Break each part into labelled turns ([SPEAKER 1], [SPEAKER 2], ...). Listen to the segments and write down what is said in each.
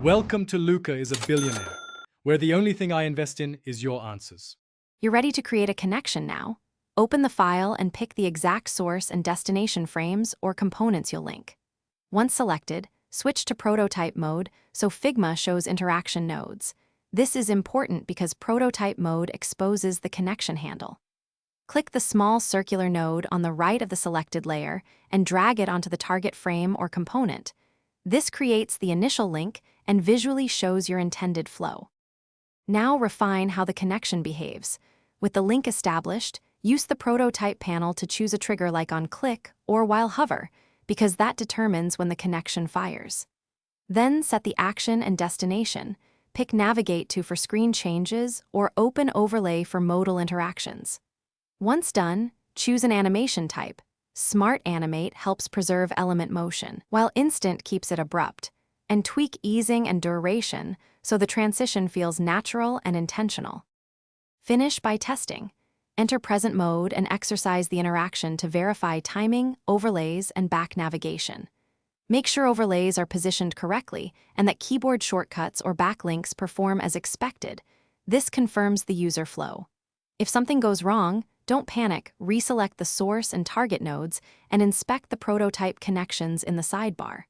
[SPEAKER 1] Welcome to Luca is a billionaire, where the only thing I invest in is your answers.
[SPEAKER 2] You're ready to create a connection now. Open the file and pick the exact source and destination frames or components you'll link. Once selected, switch to prototype mode so Figma shows interaction nodes. This is important because prototype mode exposes the connection handle. Click the small circular node on the right of the selected layer and drag it onto the target frame or component. This creates the initial link and visually shows your intended flow. Now refine how the connection behaves. With the link established, use the prototype panel to choose a trigger like on click or while hover, because that determines when the connection fires. Then set the action and destination. Pick Navigate to for screen changes or Open Overlay for modal interactions. Once done, choose an animation type. Smart Animate helps preserve element motion, while Instant keeps it abrupt, and tweak easing and duration so the transition feels natural and intentional. Finish by testing. Enter present mode and exercise the interaction to verify timing, overlays, and back navigation. Make sure overlays are positioned correctly and that keyboard shortcuts or backlinks perform as expected. This confirms the user flow. If something goes wrong, don't panic, reselect the source and target nodes and inspect the prototype connections in the sidebar.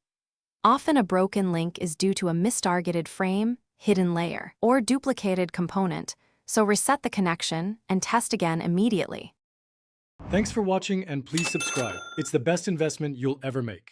[SPEAKER 2] Often a broken link is due to a mistargeted frame, hidden layer, or duplicated component, so reset the connection and test again immediately.
[SPEAKER 1] Thanks for watching and please subscribe. It's the best investment you'll ever make.